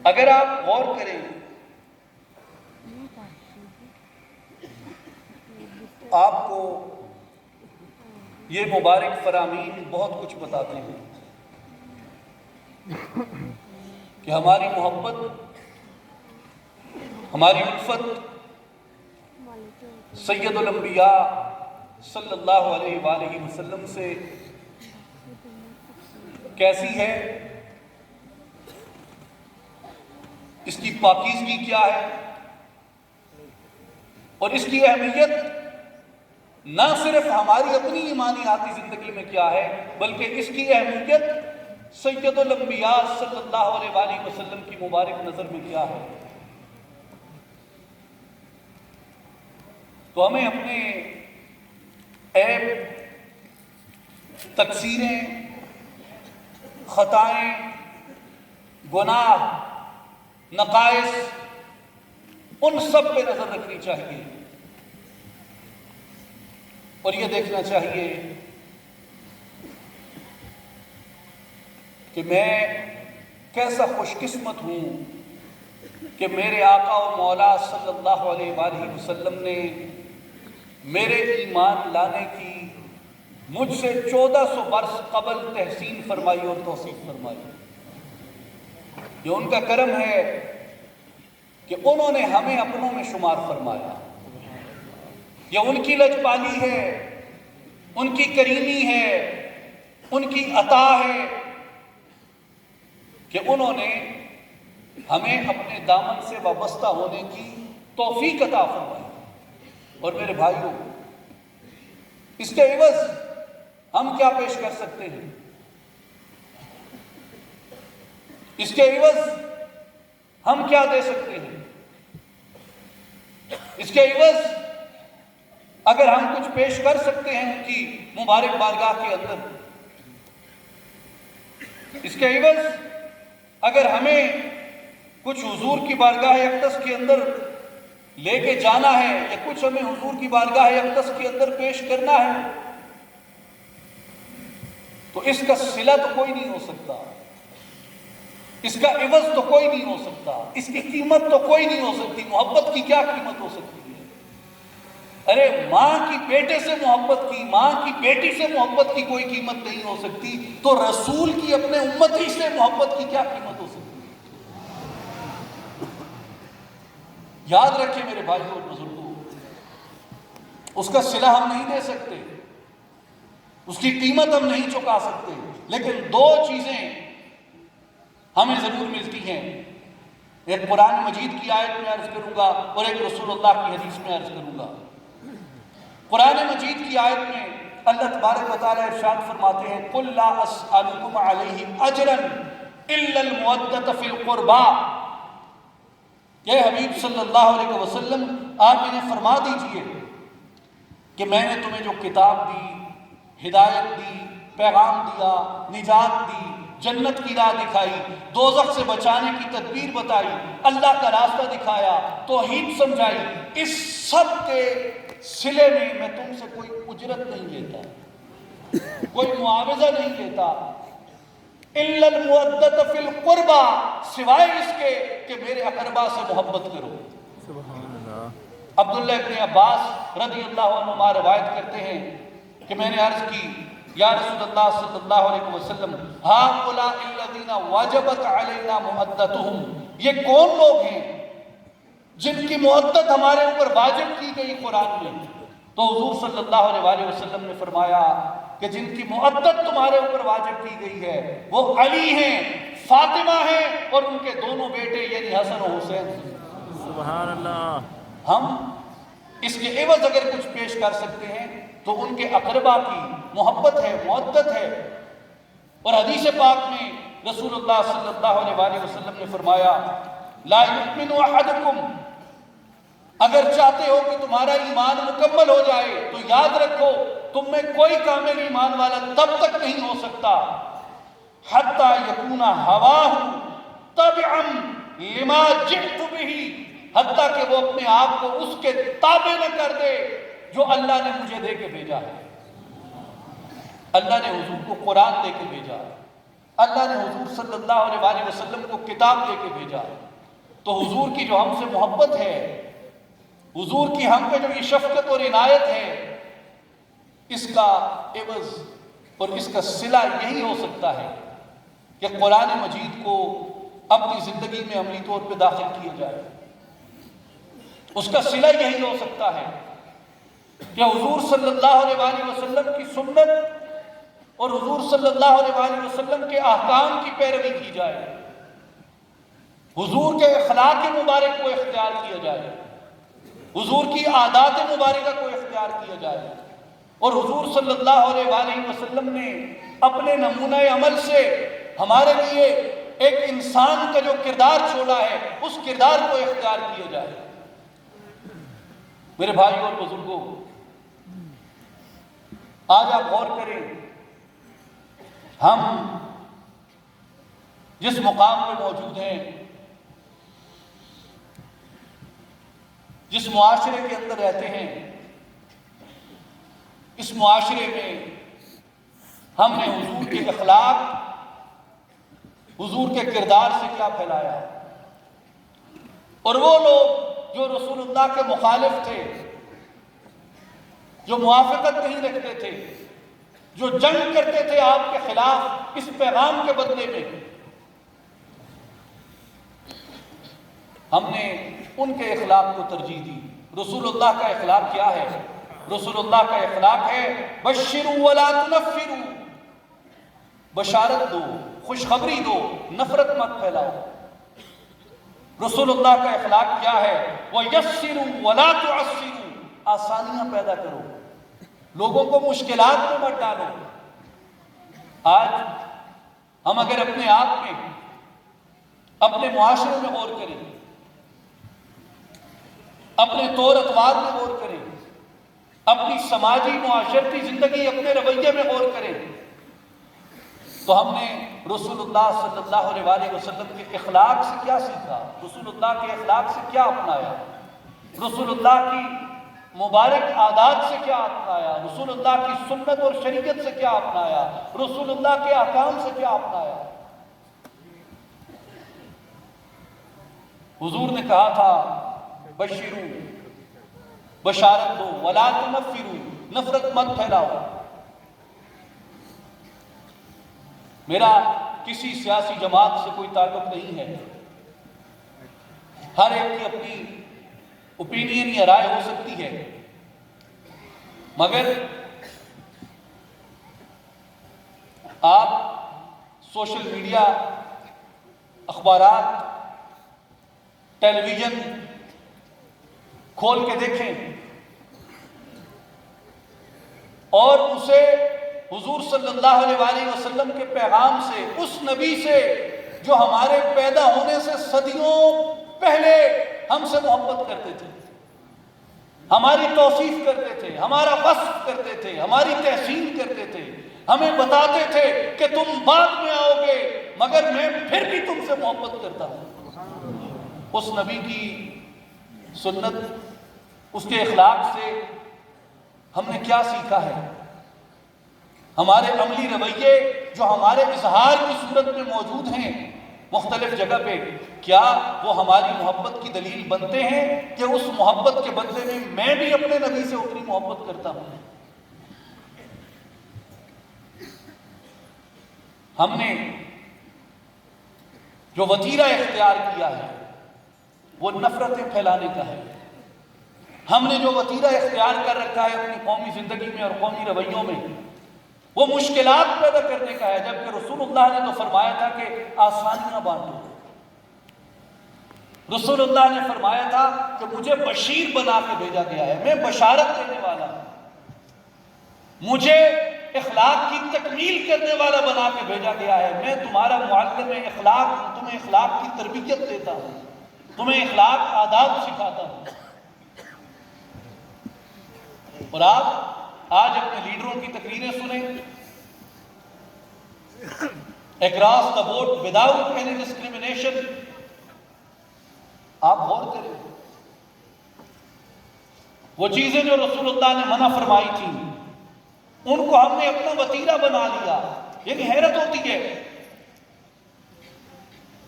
اگر آپ غور کریں آپ کو یہ مبارک فرامین بہت کچھ بتاتے ہیں کہ ہماری محبت، ہماری الفت سید الانبیاء صلی اللہ علیہ وآلہ وسلم سے کیسی ہے، اس کی پاکیزگی کیا ہے، اور اس کی اہمیت نہ صرف ہماری اپنی ایمانیاتی زندگی میں کیا ہے، بلکہ اس کی اہمیت سید الانبیاء صلی اللہ علیہ وآلہ وسلم کی مبارک نظر میں کیا ہے۔ تو ہمیں اپنے عیب، تقصیریں، خطائیں، گناہ، نقائص، ان سب پہ نظر رکھنی چاہیے، اور یہ دیکھنا چاہیے کہ میں کیسا خوش قسمت ہوں کہ میرے آقا و مولا صلی اللہ علیہ وآلہ وسلم نے میرے ایمان لانے کی مجھ سے 1400 برس قبل تحسین فرمائی اور توصیف فرمائی۔ یہ ان کا کرم ہے کہ انہوں نے ہمیں اپنوں میں شمار فرمایا، یہ ان کی لجپالی ہے، ان کی کریمی ہے، ان کی عطا ہے کہ انہوں نے ہمیں اپنے دامن سے وابستہ ہونے کی توفیق عطا فرمائی۔ اور میرے بھائیوں، اس کے عوض ہم کیا پیش کر سکتے ہیں؟ اس کے عوض ہم کیا دے سکتے ہیں؟ اس کے عوض اگر ہم کچھ پیش کر سکتے ہیں ان کی مبارک بارگاہ کے اندر، اس کے عوض اگر ہمیں کچھ حضور کی بارگاہ اقدس کے اندر لے کے جانا ہے، یا کچھ ہمیں حضور کی بارگاہ اقدس کے اندر پیش کرنا ہے، تو اس کا صلہ تو کوئی نہیں ہو سکتا، اس کا عوض تو کوئی نہیں ہو سکتا، اس کی قیمت تو کوئی نہیں ہو سکتی۔ محبت کی کیا قیمت ہو سکتی ہے؟ ارے ماں کی بیٹے سے محبت کی، ماں کی بیٹی سے محبت کی کوئی قیمت نہیں ہو سکتی، تو رسول کی اپنے امتی سے محبت کی کیا قیمت ہو سکتی ہے؟ یاد رکھیں میرے بھائیوں اور بزرگوں، اس کا صلہ ہم نہیں دے سکتے، اس کی قیمت ہم نہیں چکا سکتے، لیکن دو چیزیں ہمیں ضرور ملتی ہیں، ایک قرآن مجید کی آیت میں عرض کروں گا اور ایک رسول اللہ کی حدیث میں عرض کروں گا۔ قرآن مجید کی آیت میں اللہ تبارک و تعالیٰ ارشاد فرماتے ہیں قُلْ لَا أَسْأَلُكُمْ عَلَيْهِ أَجْرًا إِلَّا الْمُوَدَّةَ فِي الْقُرْبَى، کہ حبیب صلی اللہ علیہ وسلم آپ انہیں فرما دیجئے کہ میں نے تمہیں جو کتاب دی، ہدایت دی، پیغام دیا، نجات دی، جنت کی راہ دکھائی، دوزخ سے بچانے کی تدبیر بتائی، اللہ کا راستہ دکھایا، توحید سمجھائی، اس سب کے صلے میں تم سے کوئی اجرت نہیں لیتا، کوئی معاوضہ نہیں لیتا، اِلَّا الْمُوَدَّةَ فِي الْقُرْبَى، سوائے اس کے کہ میرے اقربا سے محبت کرو۔ سبحان اللہ۔ عبداللہ ابن عباس رضی اللہ عنہما روایت کرتے ہیں کہ میں نے عرض کی یا رسول اللہ صلی اللہ علیہ وسلم هَؤُلَاءِ الَّذِينَ وَجَبَتْ عَلَيْنَا مُعَدَّتُهُمْ، یہ کون لوگ ہیں جن کی معدت ہمارے اوپر واجب کی گئی قرآن میں؟ تو حضور صلی اللہ علیہ وآلہ وسلم نے فرمایا کہ جن کی معدت تمہارے اوپر واجب کی گئی ہے وہ علی ہیں، فاطمہ ہیں، اور ان کے دونوں بیٹے یعنی حسن و حسین۔ سبحان اللہ۔ ہم اس کے عوض اگر کچھ پیش کر سکتے ہیں تو ان کے اقربا کی محبت ہے، معدت ہے۔ اور حدیث پاک میں رسول اللہ صلی اللہ علیہ وآلہ وسلم نے فرمایا لا یؤمن احدکم، اگر چاہتے ہو کہ تمہارا ایمان مکمل ہو جائے تو یاد رکھو تم میں کوئی کامل ایمان والا تب تک نہیں ہو سکتا حتی یکون ہواہ تبعا لما جئت بہ، حتیٰ کہ وہ اپنے آپ کو اس کے تابع نہ کر دے جو اللہ نے مجھے دے کے بھیجا ہے۔ اللہ نے حضور کو قرآن دے کے بھیجا، اللہ نے حضور صلی اللہ علیہ وآلہ وسلم کو کتاب دے کے بھیجا، تو حضور کی جو ہم سے محبت ہے، حضور کی ہم پہ جو یہ شفقت اور عنایت ہے، اس کا عوض اور اس کا صلہ یہی ہو سکتا ہے کہ قرآن مجید کو اپنی زندگی میں عملی طور پہ داخل کیا جائے۔ اس کا صلہ یہی ہو سکتا ہے کہ حضور صلی اللہ علیہ وآلہ وسلم کی سنت اور حضور صلی اللہ علیہ وآلہ وسلم کے احکام کی پیروی کی جائے، حضور کے اخلاق مبارک کو اختیار کیا جائے، حضور کی عادات مبارکہ کو اختیار کیا جائے، اور حضور صلی اللہ علیہ وآلہ وسلم نے اپنے نمونہ عمل سے ہمارے لیے ایک انسان کا جو کردار چھوڑا ہے، اس کردار کو اختیار کیا جائے۔ میرے بھائیوں اور بزرگوں، آج آپ غور کریں، ہم جس مقام پہ موجود ہیں، جس معاشرے کے اندر رہتے ہیں، اس معاشرے میں ہم نے حضور کے اخلاق، حضور کے کردار سے کیا پھیلایا، اور وہ لوگ جو رسول اللہ کے مخالف تھے، جو موافقت نہیں رکھتے تھے، جو جنگ کرتے تھے آپ کے خلاف اس پیغام کے بدلے میں، ہم نے ان کے اخلاق کو ترجیح دی۔ رسول اللہ کا اخلاق کیا ہے؟ رسول اللہ کا اخلاق ہے بشروا ولا تنفروا، بشارت دو، خوشخبری دو، نفرت مت پھیلاؤ۔ رسول اللہ کا اخلاق کیا ہے؟ وَيَسِّرُوا وَلَا تُعَسِّرُوا، آسانیاں پیدا کرو، لوگوں کو مشکلات میں مت ڈالو۔ آج ہم اگر اپنے آپ میں، اپنے معاشرے میں غور کریں، اپنے طور اطوار میں غور کریں، اپنی سماجی معاشرتی زندگی، اپنے رویے میں غور کریں، تو ہم نے رسول اللہ صلی اللہ علیہ وآلہ وسلم کے اخلاق سے کیا سیکھا؟ رسول اللہ کے اخلاق سے کیا اپنایا؟ رسول اللہ کی مبارک عادات سے کیا اپنایا؟ رسول اللہ کی سنت اور شریعت سے کیا اپنایا؟ رسول اللہ کے احکام سے کیا اپنایا؟ حضور نے کہا تھا بشروا، بشارت دو، ولا تنفروا، نفرت مت پھیلاؤ۔ میرا کسی سیاسی جماعت سے کوئی تعلق نہیں ہے، ہر ایک کی اپنی اوپینین یا رائے ہو سکتی ہے، مگر آپ سوشل میڈیا، اخبارات، ٹیلی ویژن کھول کے دیکھیں اور اسے حضور صلی اللہ علیہ وآلہ وسلم کے پیغام سے، اس نبی سے جو ہمارے پیدا ہونے سے صدیوں پہلے ہم سے محبت کرتے تھے، ہماری توصیف کرتے تھے، ہمارا وصف کرتے تھے، ہماری تحسین کرتے تھے، ہمیں بتاتے تھے کہ تم بعد میں آؤ گے مگر میں پھر بھی تم سے محبت کرتا ہوں۔ اس نبی کی سنت، اس کے اخلاق سے ہم نے کیا سیکھا ہے؟ ہمارے عملی رویے جو ہمارے اظہار کی صورت میں موجود ہیں مختلف جگہ پہ، کیا وہ ہماری محبت کی دلیل بنتے ہیں کہ اس محبت کے بدلے میں میں بھی اپنے نبی سے اتنی محبت کرتا ہوں؟ ہم نے جو وتیرہ اختیار کیا ہے وہ نفرتیں پھیلانے کا ہے۔ ہم نے جو وتیرہ اختیار کر رکھا ہے اپنی قومی زندگی میں اور قومی رویوں میں، وہ مشکلات پیدا کرنے کا ہے، جبکہ رسول اللہ نے تو فرمایا تھا کہ آسانیاں بانٹو۔ رسول اللہ نے فرمایا تھا کہ مجھے بشیر بنا کے بھیجا گیا ہے، میں بشارت دینے والا ہوں، مجھے اخلاق کی تکمیل کرنے والا بنا کے بھیجا گیا ہے، میں تمہارا معلم اخلاق ہوں، تمہیں اخلاق کی تربیت دیتا ہوں، تمہیں اخلاق آداب سکھاتا ہوں۔ اور آپ آج اپنے لیڈروں کی تقریریں سنیں، across the board without any discrimination, آپ غور کریں، وہ چیزیں جو رسول اللہ نے منع فرمائی تھی ان کو ہم نے اپنا وتیرہ بنا لیا۔ یعنی حیرت ہوتی ہے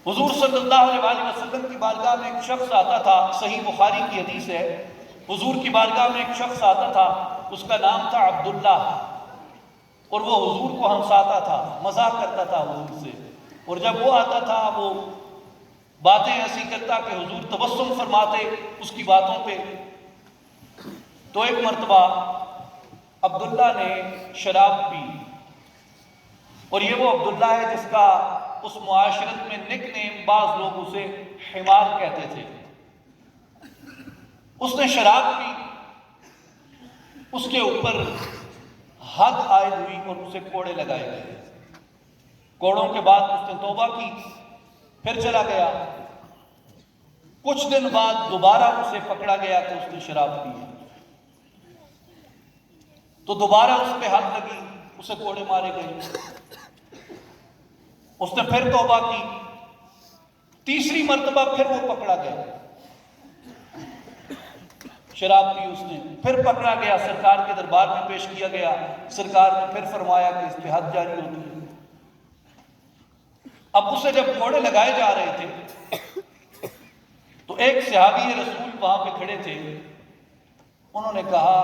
حضور صلی اللہ علیہ وسلم کی بارگاہ میں ایک شخص آتا تھا، صحیح بخاری کی حدیث ہے، حضور کی بارگاہ میں ایک شخص آتا تھا، اس کا نام تھا عبداللہ، اور وہ حضور کو ہنساتا تھا، مذاق کرتا تھا حضور سے، اور جب وہ آتا تھا وہ باتیں ایسی کرتا کہ حضور تبسم فرماتے اس کی باتوں پہ۔ تو ایک مرتبہ عبداللہ نے شراب پی، اور یہ وہ عبداللہ ہے جس کا اس معاشرت میں نک نیم بعض لوگ اسے حمار کہتے تھے۔ اس نے شراب پی، اس کے اوپر حد عائد ہوئی اور اسے کوڑے لگائے گئے۔ کوڑوں کے بعد اس نے توبہ کی، پھر چلا گیا۔ کچھ دن بعد دوبارہ اسے پکڑا گیا کہ اس نے شراب پی ہے، تو دوبارہ اس پہ حد لگی، اسے کوڑے مارے گئے۔ اس نے پھر توبہ کی، تیسری مرتبہ پھر وہ پکڑا گیا، شراب پی اس نے، پھر پکڑا گیا، سرکار کے دربار میں پیش کیا گیا۔ سرکار نے پھر فرمایا کہ اس پہ حد جاری ہوتی ہے۔ اب اسے جب کوڑے لگائے جا رہے تھے تو ایک صحابی رسول وہاں پہ کھڑے تھے، انہوں نے کہا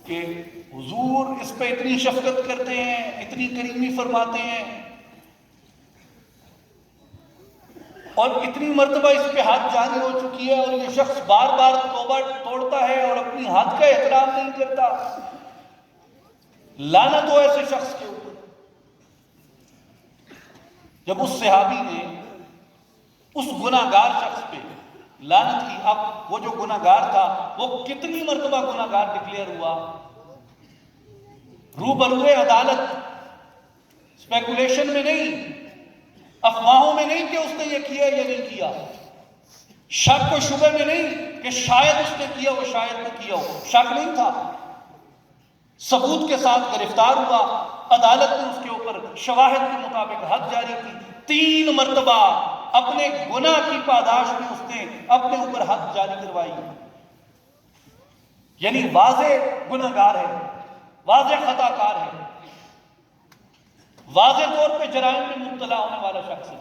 کہ حضور اس پہ اتنی شفقت کرتے ہیں، اتنی کریمی فرماتے ہیں، اور اتنی مرتبہ اس پہ حد جاری ہو چکی ہے، اور یہ شخص بار بار توبہ توڑتا ہے اور اپنی حد کا احترام نہیں کرتا، لعنت ہو ایسے شخص کے اوپر۔ جب اس صحابی نے اس گناہگار شخص پہ لعنت کی، اب وہ جو گناہگار تھا وہ کتنی مرتبہ گناہگار ڈکلیئر ہوا، روبروئے عدالت، اسپیکولیشن میں نہیں، افواہوں میں نہیں کہ اس نے یہ کیا یا نہیں کیا، شک و شبہ میں نہیں کہ شاید اس نے کیا ہو شاید نہ کیا ہو، شک نہیں تھا، ثبوت کے ساتھ گرفتار ہوا، عدالت نے اس کے اوپر شواہد کے مطابق حد جاری کی، 3 مرتبہ اپنے گناہ کی پاداش میں اس نے اپنے اوپر حد جاری کروائی، یعنی واضح گناہگار ہے، واضح خطا کار ہے، واضح طور پہ جرائم میں مبتلا ہونے والا شخص ہے۔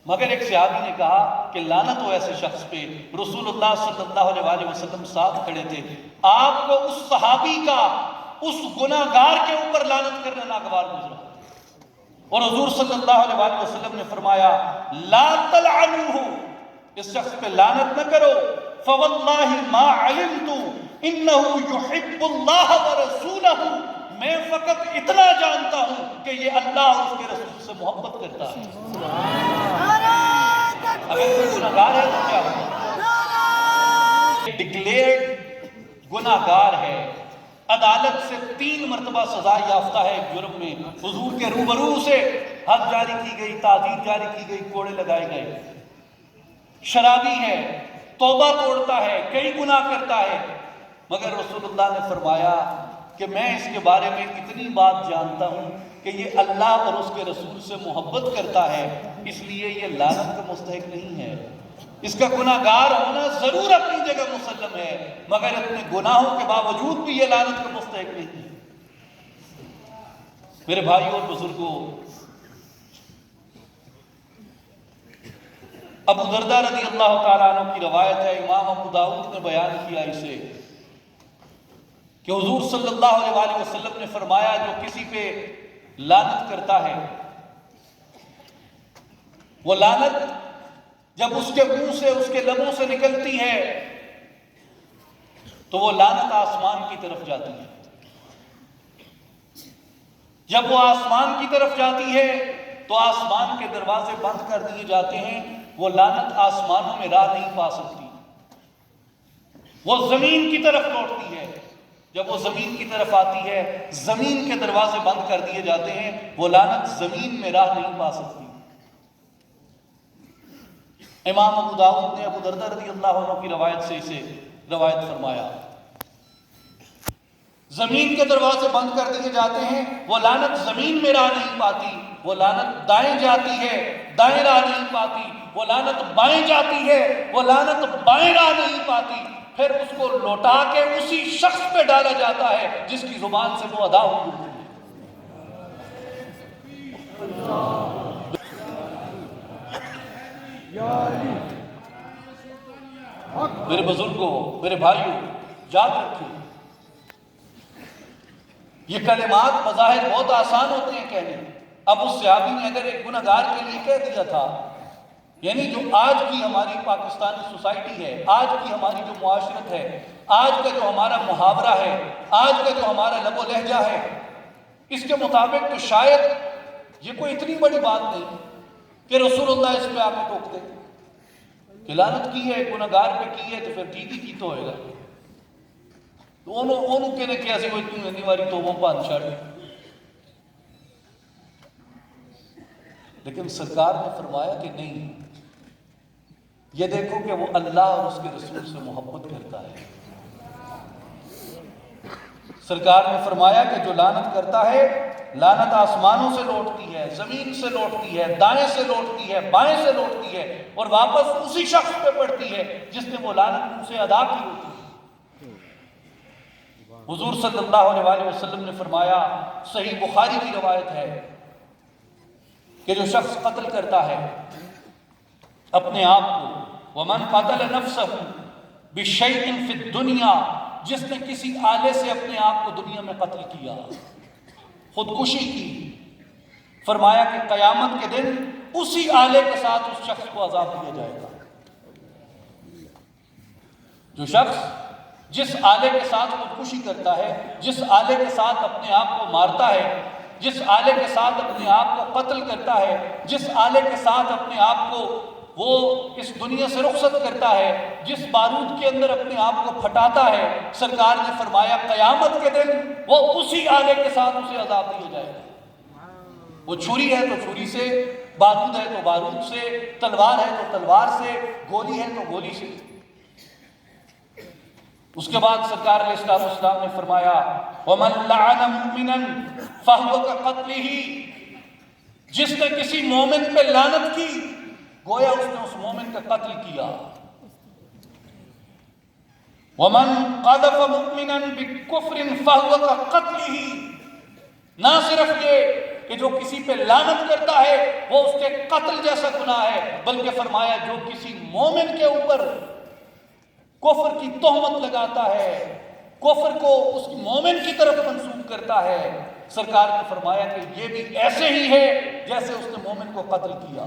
مگر ایک صحابی نے کہا کہ لعنت ہو ایسے شخص پہ۔ رسول اللہ صلی اللہ علیہ وسلم ساتھ کھڑے تھے، آپ کو اس صحابی کا اس گناہگار کے اوپر لعنت کرنا ناگوار گزرا، اور حضور صلی اللہ علیہ وسلم نے فرمایا لا تلعنوہ، اس شخص پہ لعنت نہ کرو، فواللہ ما علمت انہ یحب اللہ ورسولہ، میں فقط اتنا جانتا ہوں کہ یہ اللہ اور اس کے رسول سے محبت کرتا ہے۔ اگر کوئی گناہگار ہے تو کیا ہوگا؟ ڈکلیئرڈ گناہگار ہے، عدالت سے 3 مرتبہ سزا یافتہ ہے جرم میں، حضور کے روبرو سے حد جاری کی گئی، تعزیر جاری کی گئی، کوڑے لگائے گئے، شرابی ہے، توبہ توڑتا ہے، کئی گناہ کرتا ہے، مگر رسول اللہ نے فرمایا کہ میں اس کے بارے میں اتنی بات جانتا ہوں کہ یہ اللہ اور اس کے رسول سے محبت کرتا ہے، اس لیے یہ لعنت کا مستحق نہیں ہے۔ اس کا گناہگار ہونا ضرور اپنی جگہ مسلم ہے، مگر اپنے گناہوں کے باوجود بھی یہ لعنت کا مستحق نہیں ہے۔ میرے بھائیوں اور بزرگوں، ابو دردہ رضی اللہ تعالیٰ عنہ کی روایت ہے، امام ابو داؤد نے بیان کیا اسے، کہ حضور صلی اللہ علیہ وسلم نے فرمایا جو کسی پہ لعنت کرتا ہے، وہ لعنت جب اس کے منہ سے اس کے لبوں سے نکلتی ہے تو وہ لعنت آسمان کی طرف جاتی ہے، جب وہ آسمان کی طرف جاتی ہے تو آسمان کے دروازے بند کر دیے جاتے ہیں، وہ لعنت آسمانوں میں راہ نہیں پا سکتی، وہ زمین کی طرف لوٹتی ہے، جب وہ زمین کی طرف آتی ہے زمین کے دروازے بند کر دیے جاتے ہیں، وہ لعنت زمین میں راہ نہیں پا سکتی۔ امام ابو داؤد نے ابو دردہ رضی اللہ عنہ کی روایت سے اسے روایت فرمایا، زمین کے دروازے بند کر دیے جاتے ہیں، وہ لعنت زمین میں راہ نہیں پاتی، وہ لعنت دائیں جاتی ہے دائیں راہ نہیں پاتی، وہ لعنت بائیں جاتی ہے وہ لعنت بائیں راہ نہیں پاتی، پھر اس کو لوٹا کے اسی شخص پہ ڈالا جاتا ہے جس کی زبان سے وہ ادا ہوئی۔ میرے بزرگوں، میرے بھائیوں، یاد رکھیں یہ کلمات بظاہر بہت آسان ہوتے ہیں کہنے. اب اس صحابی نے اگر ایک گنہگار کے لیے کہہ دیا تھا، یعنی جو آج کی ہماری پاکستانی سوسائٹی ہے، آج کی ہماری جو معاشرت ہے، آج کا جو ہمارا محاورہ ہے، آج کا جو ہمارا لب و لہجہ ہے، اس کے مطابق تو شاید یہ کوئی اتنی بڑی بات نہیں کہ رسول اللہ اس پہ آ کے ٹوک دے کہ لعنت کی ہے گنہگار پہ کی ہے تو پھر ٹھیک ہی تو ہوئے گا. تو انہوں کہنے کہ ایسی کوئی اتنی گندی واری توبوں پان چھاڑ. لیکن سرکار نے فرمایا کہ نہیں، یہ دیکھو کہ وہ اللہ اور اس کے رسول سے محبت کرتا ہے. سرکار نے فرمایا کہ جو لعنت کرتا ہے، لعنت آسمانوں سے لوٹتی ہے، زمین سے لوٹتی ہے، دائیں سے لوٹتی ہے، بائیں سے لوٹتی ہے، اور واپس اسی شخص پہ پڑتی ہے جس نے وہ لعنت ان سے ادا کی ہوتی ہے. حضور صلی اللہ علیہ وآلہ وسلم نے فرمایا، صحیح بخاری کی روایت ہے کہ جو شخص قتل کرتا ہے اپنے آپ کو، ومن قتل نفسہ بشیء فی الدنیا، جس نے کسی آلے سے اپنے آپ کو دنیا میں قتل کیا، خودکشی کی، فرمایا کہ قیامت کے دن اسی آلے کے ساتھ اس شخص کو عذاب دیا جائے گا. جو شخص جس آلے کے ساتھ خودکشی کرتا ہے، جس آلے کے ساتھ اپنے آپ کو مارتا ہے، جس آلے کے ساتھ اپنے آپ کو قتل کرتا ہے، جس آلے کے ساتھ اپنے آپ کو وہ اس دنیا سے رخصت کرتا ہے، جس بارود کے اندر اپنے آپ کو پھٹاتا ہے، سرکار نے فرمایا قیامت کے دن وہ اسی آلے کے ساتھ اسے عذاب دیا جائے گا. وہ چھری ہے تو چھری سے، بارود ہے تو بارود سے، تلوار ہے تو تلوار سے، گولی ہے تو گولی سے. اس کے بعد سرکار علیہ السلام نے فرمایا وَمَن لَعَنَ مُؤْمِنًا فَهُوَ كَقَتْلِهِ، جس نے کسی مومن پہ لعنت کی گویا اس نے اس مومن کا قتل کیا. وَمَن قَذَفَ مُؤْمِنًا بِكُفْرٍ فَهُوَ كَقَتْلِهِ، نہ صرف یہ کہ جو کسی پہ لعنت کرتا ہے وہ اس کے قتل جیسا گناہ ہے، بلکہ فرمایا جو کسی مومن کے اوپر کفر کی تہمت لگاتا ہے، کفر کو اس مومن کی طرف منسوب کرتا ہے، سرکار نے فرمایا کہ یہ بھی ایسے ہی ہے جیسے اس نے مومن کو قتل کیا.